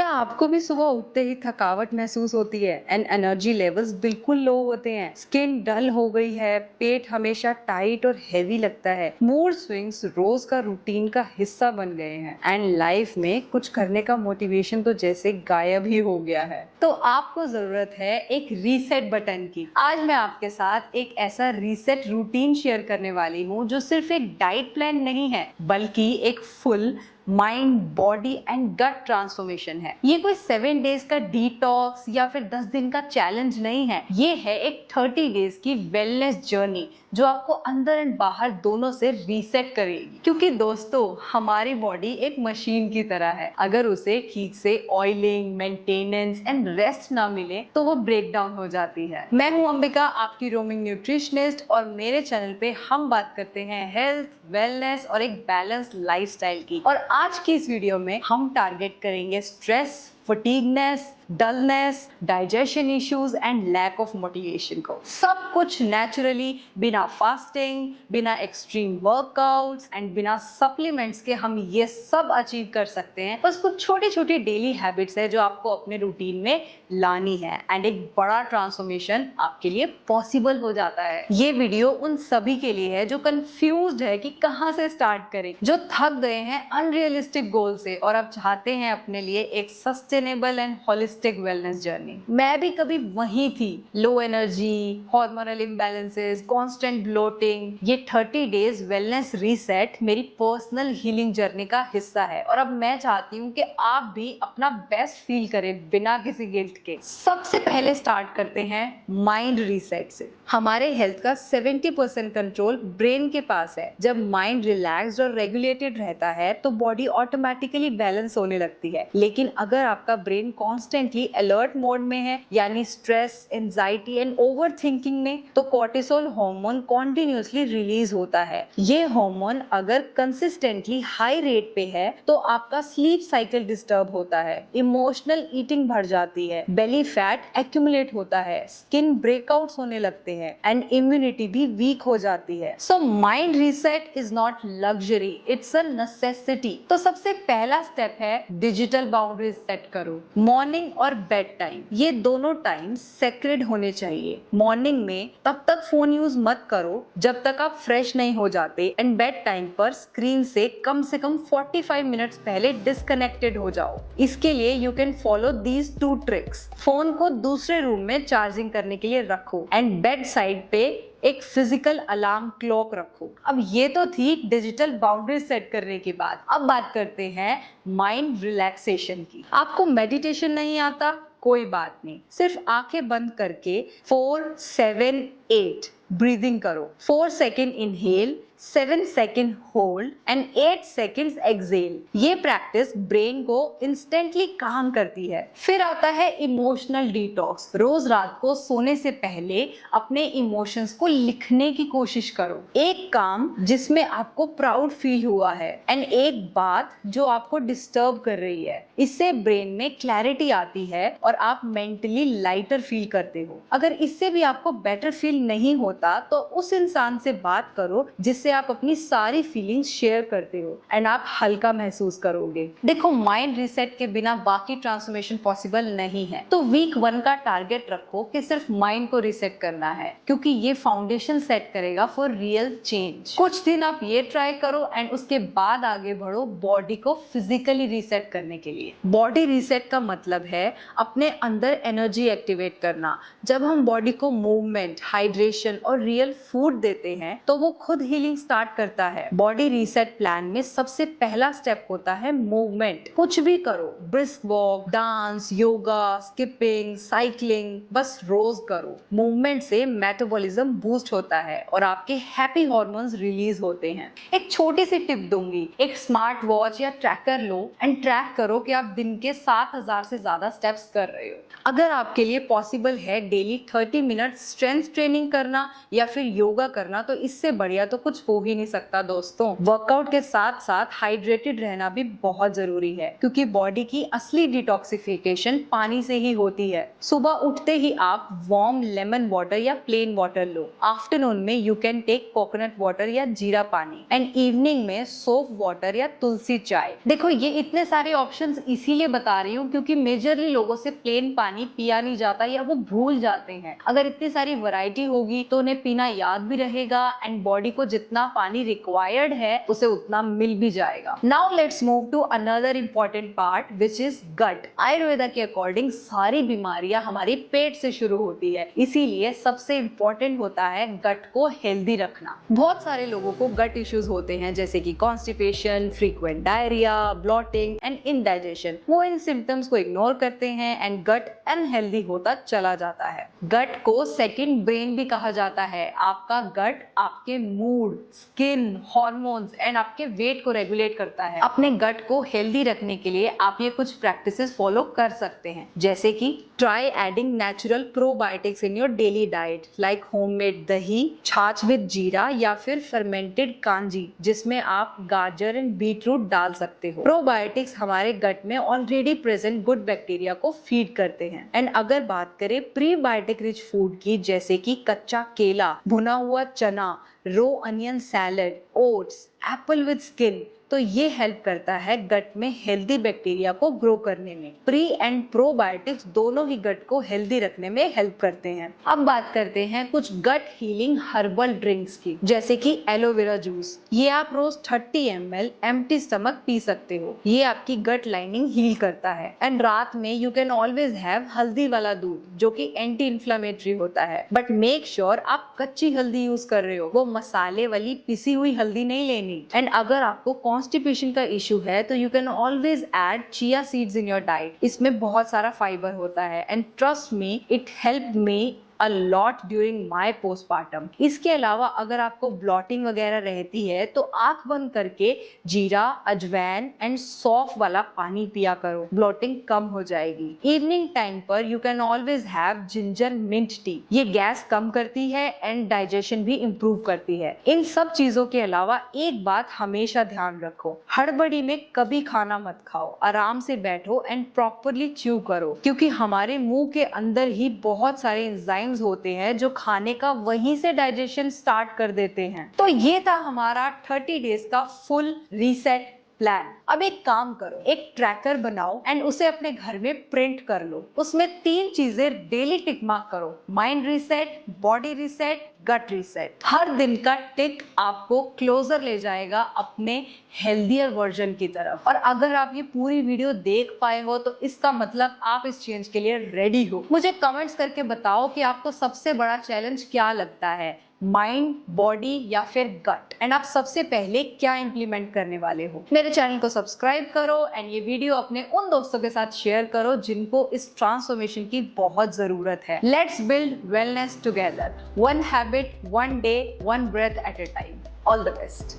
क्या आपको भी सुबह उठते ही थकावट महसूस होती है एंड एनर्जी लेवल्स बिल्कुल लो होते हैं? स्किन डल हो गई है, पेट हमेशा टाइट और हेवी लगता है, मूड स्विंग्स रोज का रूटीन का हिस्सा बन गए हैं एंड लाइफ में कुछ करने का मोटिवेशन तो जैसे गायब ही हो गया है। तो आपको जरूरत है एक रीसेट बटन की। आज मैं आपके साथ एक ऐसा रीसेट रूटीन शेयर करने वाली हूँ जो सिर्फ एक डाइट प्लान नहीं है बल्कि एक full mind, body and gut transformation है। ये कोई 7 डेज का डिटॉक्स या फिर 10 दिन का चैलेंज नहीं है। ये है एक 30 डेज की वेलनेस जर्नी जो आपको अंदर एंड बाहर दोनों से रीसेट करेगी। क्योंकि दोस्तों, हमारी बॉडी एक मशीन की तरह है। अगर उसे ठीक से ऑयलिंग, मेंटेनेंस एंड रेस्ट ना मिले तो वो ब्रेक डाउन हो जाती है। मैं हूं अंबिका, आपकी रोमिंग न्यूट्रिशनिस्ट, और मेरे चैनल पे हम बात करते हैं हेल्थ, वेलनेस और एक बैलेंस लाइफस्टाइल की। और आज की इस वीडियो में हम टारगेट करेंगे stress, fatigueness, dullness, digestion issues and lack of motivation को। सब कुछ नेचुरली, बिना फास्टिंग, बिना एक्सट्रीम वर्कआउट्स एंड बिना सप्लीमेंट्स के हम ये सब अचीव कर सकते हैं। बस कुछ छोटी छोटी डेली हैबिट्स है जो आपको अपने रूटीन में लानी है एंड एक बड़ा ट्रांसफॉर्मेशन आपके लिए पॉसिबल हो जाता है। ये वीडियो उन सभी के लिए है जो कंफ्यूज्ड है कि कहां से स्टार्ट करें, जो थक गए हैं अनरियलिस्टिक गोल से और अब चाहते हैं अपने लिए एक sustainable and holistic wellness journey. मैं भी कभी वहीं थी, low energy, hormonal imbalances, constant bloating. ये 30 डेज वेलनेस रीसेट मेरी पर्सनल हीलिंग जर्नी का हिस्सा है और अब मैं चाहती हूँ कि आप भी अपना बेस्ट फील करें बिना किसी गिल्ट के। सबसे पहले स्टार्ट करते हैं माइंड रीसेट से। हमारे हेल्थ का 70% कंट्रोल ब्रेन के पास है। जब माइंड रिलैक्स्ड और रेगुलेटेड रहता है तो बॉडी ऑटोमेटिकली बैलेंस होने लगती है। लेकिन अगर आपका ब्रेन कॉन्स्टेंटली अलर्ट मोड में है, यानी stress, anxiety and over thinking में, तो कोर्टिसोल हार्मोन कॉन्टिन्यूसली रिलीज होता है। ये हार्मोन अगर कंसिस्टेंटली हाई रेट पे है तो आपका स्लीप साइकिल डिस्टर्ब होता है, इमोशनल ईटिंग बढ़ जाती है, बेली फैट एक्यूमुलेट होता है, स्किन ब्रेकआउट्स होने लगते हैं एंड इम्यूनिटी भी वीक हो जाती है। So mind reset is not luxury, it's a necessity. तो सबसे पहला स्टेप है डिजिटल बाउंड्रीज सेट करो। मॉर्निंग और बेड टाइम, ये दोनों टाइम सेक्रेड होने चाहिए। मॉर्निंग में तब तक फोन यूज मत करो जब तक आप फ्रेश नहीं हो जाते एंड बेड टाइम पर स्क्रीन से कम 45 मिनट्स पहले डिस्कनेक्टेड हो जाओ। इसके लिए you can follow these 2 tricks. Phone को दूसरे रूम में चार्जिंग करने के लिए रखो एंड बेड साइड पे एक फिजिकल अलार्म क्लॉक रखो। अब ये तो थी डिजिटल बाउंड्री सेट करने की बात। अब बात करते हैं माइंड रिलैक्सेशन की। आपको मेडिटेशन नहीं आता? कोई बात नहीं, सिर्फ आंखें बंद करके 4-7-8 ब्रीदिंग करो। 4 second inhale, 7 second hold and 8 seconds exhale. ये प्रैक्टिस ब्रेन को इंस्टेंटली काम करती है। फिर आता है इमोशनल डिटॉक्स। रोज रात को सोने से पहले अपने इमोशंस को लिखने की कोशिश करो। एक काम जिसमें आपको प्राउड फील हुआ है एंड एक बात जो आपको डिस्टर्ब कर रही है। इससे ब्रेन में क्लैरिटी आती है और आप मेंटली लाइटर फील करते हो। अगर इससे भी आपको बेटर फील नहीं होता तो उस इंसान से बात करो जिससे आप अपनी सारी फीलिंग्स शेयर करते हो एंड आप हल्का महसूस करोगे। देखो, माइंड रीसेट के बिना बाकी ट्रांसफॉर्मेशन पॉसिबल नहीं है। तो वीक 1 का टारगेट रखो कि सिर्फ माइंड को रीसेट करना है, क्योंकि ये फाउंडेशन सेट करेगा फॉर रियल चेंज। कुछ दिन आप ये ट्राई करो एंड उसके बाद आगे बढ़ो बॉडी को फिजिकली रीसेट करने के लिए। बॉडी रीसेट का मतलब है अपने अंदर एनर्जी एक्टिवेट करना। जब हम बॉडी को मूवमेंट, हाइड्रेशन और रियल फूड देते हैं तो वो खुद हीलिंग स्टार्ट करता है। बॉडी रीसेट प्लान में सबसे पहला स्टेप होता है मूवमेंट। कुछ भी करो, brisk walk, dance, yoga, skipping, cycling, बस रोज करो। मूवमेंट से मेटाबॉलिज्म बूस्ट होता है और आपके हैप्पी हार्मोन्स रिलीज होते हैं। एक छोटी सी टिप दूंगी, एक स्मार्ट वॉच या ट्रैकर लो एंड ट्रैक करो कि आप दिन के 7000 से ज्यादा स्टेप्स कर रहे हो। अगर आपके लिए पॉसिबल है डेली 30 मिनट स्ट्रेंथ ट्रेनिंग करना या फिर योगा करना तो इससे बढ़िया तो कुछ हो ही नहीं सकता दोस्तों। वर्कआउट के साथ साथ हाइड्रेटेड रहना भी बहुत जरूरी है, क्योंकि बॉडी की असली डिटॉक्सिफिकेशन पानी से ही होती है। सुबह उठते ही आप वार्म लेमन वाटर या प्लेन वाटर लो। आफ्टरनून में you can take coconut water या जीरा पानी, एंड इवनिंग में सोप वाटर या तुलसी चाय। देखो, ये इतने सारे ऑप्शंस इसीलिए बता रही हूँ क्योंकि मेजरली लोगों से प्लेन पानी पिया नहीं जाता या वो भूल जाते हैं। अगर इतनी सारी वैरायटी होगी तो उन्हें पीना याद भी रहेगा, एंड बॉडी को जितना पानी रिक्वायर्ड है उसे उतना मिल भी जाएगा। Now let's move to another important part which is gut. Ayurveda के अकॉर्डिंग सारी बीमारियां हमारी पेट से शुरू होती है, इसीलिए सबसे इंपॉर्टेंट होता है गट को हेल्दी रखना। बहुत सारे लोगों को गट इश्यूज होते हैं, जैसे कि constipation, frequent diarrhoea, blotting and indigestion. वो इन सिम्टम्स को इग्नोर करते हैं एंड गट अनहेल्दी होता चला जाता है। गट को सेकंड ब्रेन भी कहा जाता है। आपका गट आपके मूड, स्किन, हॉर्मोन्स एंड आपके वेट को रेगुलेट करता है। अपने गट को हेल्दी रखने के लिए आप ये कुछ प्रैक्टिसेस फॉलो कर सकते हैं, जैसे कि try adding natural probiotics in your daily diet, like homemade दही, छाछ विद जीरा या फिर फर्मेंटेड कांजी, जिसमें आप गाजर एंड बीटरूट डाल सकते हो। प्रोबायोटिक्स हमारे गट में ऑलरेडी प्रेजेंट गुड बैक्टीरिया को फीड करते हैं। एंड अगर बात करें प्रीबायोटिक रिच फूड की, जैसे कि कच्चा केला, भुना हुआ चना, raw onion salad, oats, apple with skin, तो ये हेल्प करता है गट में हेल्दी बैक्टीरिया को ग्रो करने में। प्री एंड प्रोबायोटिक्स दोनों ही गट को हेल्दी रखने में हेल्प करते हैं। अब बात करते हैं कुछ गट हीलिंग हर्बल ड्रिंक्स की, जैसे कि एलोवेरा जूस। ये आप रोज 30 ml एम्प्टी स्टमक पी सकते हो। ये आपकी गट लाइनिंग हील करता है। एंड रात में यू कैन ऑलवेज हैव हल्दी वाला दूध, जो कि एंटी इंफ्लेमेटरी होता है, बट मेक श्योर आप कच्ची हल्दी यूज कर रहे हो, वो मसाले वाली पिसी हुई हल्दी नहीं लेनी। एंड अगर आपको कॉन्स्टिपेशन का इशू है तो you can always add chia seeds in your diet. इसमें बहुत सारा फाइबर होता है, and trust me, it help me a lot during my postpartum। इसके अलावा अगर आपको ब्लॉटिंग वगैरह रहती है तो आंख बंद करके जीरा, अजवैन एंड सौंफ वाला पानी पिया करो, ब्लॉटिंग कम हो जाएगी। इवनिंग टाइम पर you can always have ginger mint tea. ये गैस कम करती है एंड डाइजेशन भी इम्प्रूव करती है। इन सब चीजों के अलावा एक बात हमेशा ध्यान रखो, हड़बड़ी में कभी खाना मत खाओ। आराम से बैठो एंड प्रॉपरली च्यू करो, क्योंकि हमारे मुंह के अंदर ही बहुत सारे एंजाइम होते हैं जो खाने का वहीं से डाइजेशन स्टार्ट कर देते हैं। तो ये था हमारा 30 डेज का फुल रीसेट प्लान। अब एक काम करो, एक ट्रैकर बनाओ एंड उसे अपने घर में प्रिंट कर लो। उसमें 3 चीजें डेली टिक मार्क करो, माइंड रीसेट, बॉडी रीसेट, गट रीसेट। हर दिन का टिक आपको क्लोजर ले जाएगा अपने हेल्दियर वर्जन की तरफ। और अगर आप ये पूरी वीडियो देख पाए हो तो इसका मतलब आप इस चेंज के लिए रेडी हो। मुझे कमेंट्स करके बताओ कि आपको सबसे बड़ा चैलेंज क्या लगता है, माइंड, बॉडी या फिर गट, एंड आप सबसे पहले क्या इंप्लीमेंट करने वाले हो। मेरे चैनल को सब्सक्राइब करो एंड ये वीडियो अपने उन दोस्तों के साथ शेयर करो जिनको इस ट्रांसफॉर्मेशन की बहुत जरूरत है। Let's build wellness together, one habit, one day, one breath at a time. All the best.